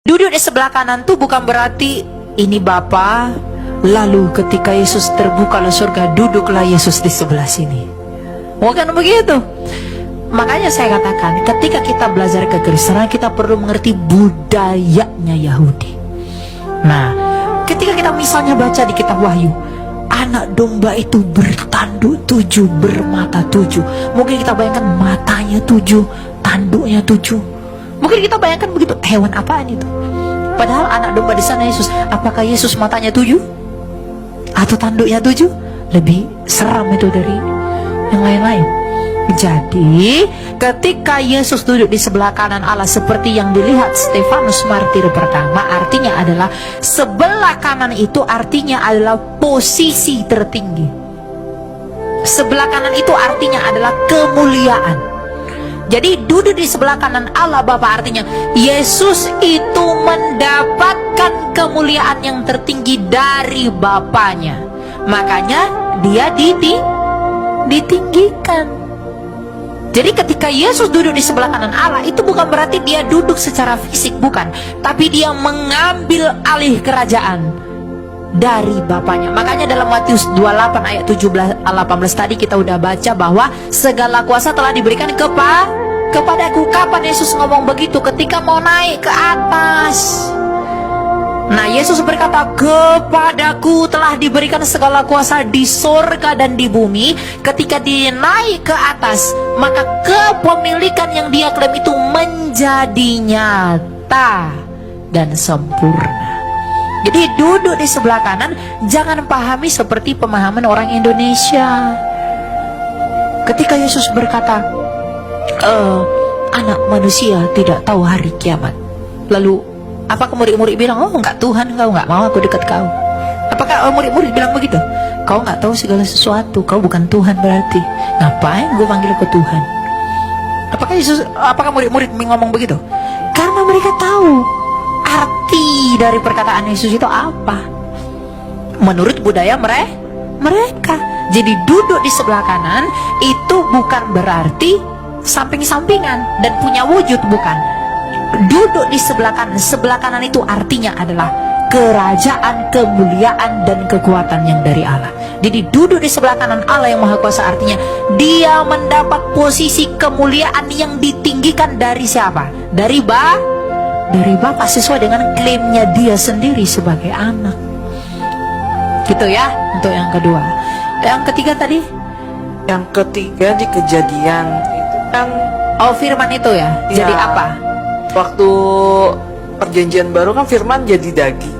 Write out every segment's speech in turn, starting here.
Duduk di sebelah kanan tuh bukan berarti ini Bapa, lalu ketika Yesus terbukalah surga, duduklah Yesus di sebelah sini. Bukan begitu. Makanya saya katakan, ketika kita belajar kekristenan, kita perlu mengerti budayanya Yahudi. Nah, ketika kita misalnya baca di kitab Wahyu, anak domba itu bertanduk 7, bermata 7. Mungkin kita bayangkan matanya 7, tanduknya 7. Mungkin kita bayangkan begitu, hewan apaan itu? Padahal anak domba di sana Yesus. Apakah Yesus matanya 7? Atau tanduknya 7? Lebih seram itu dari yang lain-lain. Jadi, ketika Yesus duduk di sebelah kanan Allah seperti yang dilihat Stefanus martir pertama, artinya adalah sebelah kanan itu artinya adalah posisi tertinggi. Sebelah kanan itu artinya adalah kemuliaan. Jadi duduk di sebelah kanan Allah Bapa artinya Yesus itu mendapatkan kemuliaan yang tertinggi dari Bapanya. Makanya dia ditinggikan. Jadi ketika Yesus duduk di sebelah kanan Allah, itu bukan berarti dia duduk secara fisik, bukan. Tapi dia mengambil alih kerajaan dari Bapanya. Makanya dalam Matius 28 ayat 17-18 tadi kita udah baca bahwa segala kuasa telah diberikan kepadaku. Kapan Yesus ngomong begitu? Ketika mau naik ke atas. Nah, Yesus berkata, kepadaku telah diberikan segala kuasa di surga dan di bumi. Ketika dia naik ke atas, maka kepemilikan yang dia klaim itu menjadi nyata dan sempurna. Jadi duduk di sebelah kanan jangan pahami seperti pemahaman orang Indonesia. Ketika Yesus berkata, anak manusia tidak tahu hari kiamat. Lalu apakah murid-murid bilang, oh enggak Tuhan, kau enggak mau aku dekat kau? Apakah murid-murid bilang begitu? Kau enggak tahu segala sesuatu, kau bukan Tuhan berarti. Ngapain gue panggil ke Tuhan? Apakah murid-murid ngomong begitu? Karena mereka tahu arti dari perkataan Yesus itu apa menurut budaya mereka. Jadi duduk di sebelah kanan itu bukan berarti samping-sampingan dan punya wujud, bukan. Duduk di sebelah kanan itu artinya adalah kerajaan, kemuliaan dan kekuatan yang dari Allah. Jadi duduk di sebelah kanan Allah yang Maha Kuasa artinya dia mendapat posisi kemuliaan yang ditinggikan dari siapa? Dari Bapa sesuai dengan klaimnya dia sendiri sebagai anak. Gitu ya, untuk yang kedua. Yang ketiga tadi? Yang ketiga di Kejadian itu kan, oh firman itu ya. Jadi apa? Waktu perjanjian baru kan firman jadi daging.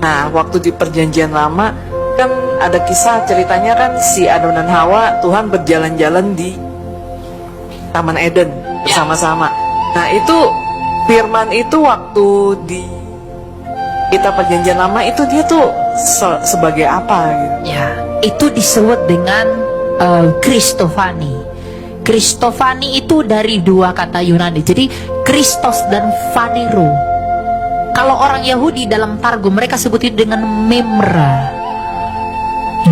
Nah, waktu di perjanjian lama kan ada kisah ceritanya kan si Adam dan Hawa, Tuhan berjalan-jalan di Taman Eden bersama-sama. Nah, itu firman itu waktu di kitab perjanjian lama itu dia tuh sebagai apa gitu? Ya, itu disebut dengan Kristofani. Kristofani itu dari dua kata Yunani. Jadi Kristos dan Phanero. Kalau orang Yahudi dalam Targum mereka sebut itu dengan memra.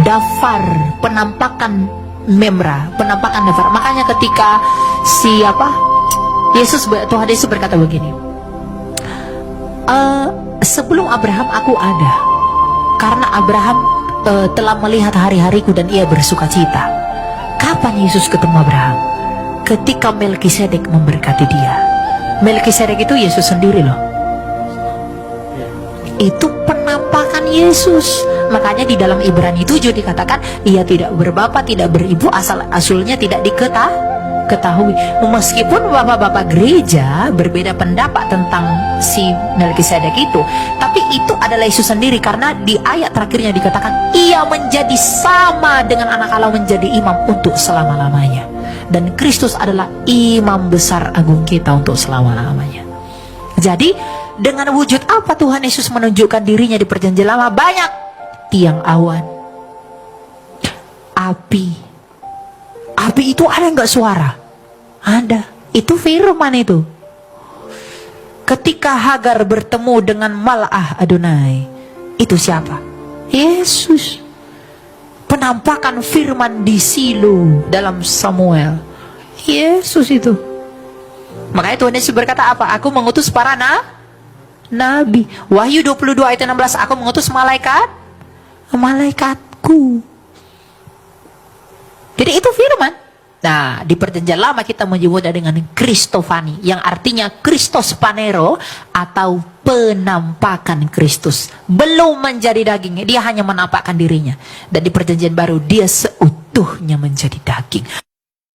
Dafar, penampakan memra, penampakan dafar. Makanya ketika Tuhan Yesus berkata begini, sebelum Abraham aku ada, karena Abraham telah melihat hari-hariku dan ia bersuka cita. Kapan Yesus ketemu Abraham? Ketika Melkisedek memberkati dia. Melkisedek itu Yesus sendiri loh. Itu penampakan Yesus. Makanya di dalam Ibrani 7 dikatakan ia tidak berbapa, tidak beribu, asal-usulnya tidak diketahui. Meskipun bapak-bapak gereja berbeda pendapat tentang si Melkisedek itu, tapi itu adalah Yesus sendiri. Karena di ayat terakhirnya dikatakan ia menjadi sama dengan anak Allah, menjadi imam untuk selama-lamanya. Dan Kristus adalah imam besar agung kita untuk selama-lamanya. Jadi dengan wujud apa Tuhan Yesus menunjukkan dirinya di perjanjian lama? Banyak. Tiang awan, api itu ada nggak suara? Ada. Itu firman itu. Ketika Hagar bertemu dengan Mal'ah Adonai, itu siapa? Yesus. Penampakan firman di Silo dalam Samuel, Yesus itu. Makanya Tuhan Yesus berkata apa? Aku mengutus para nabi. Wahyu 22 ayat 16, aku mengutus malaikatku. Jadi itu firman. Nah, di perjanjian lama kita menyebutnya dengan Kristofani, yang artinya Kristos Panero, atau penampakan Kristus. Belum menjadi daging, dia hanya menampakkan dirinya. Dan di perjanjian baru dia seutuhnya menjadi daging.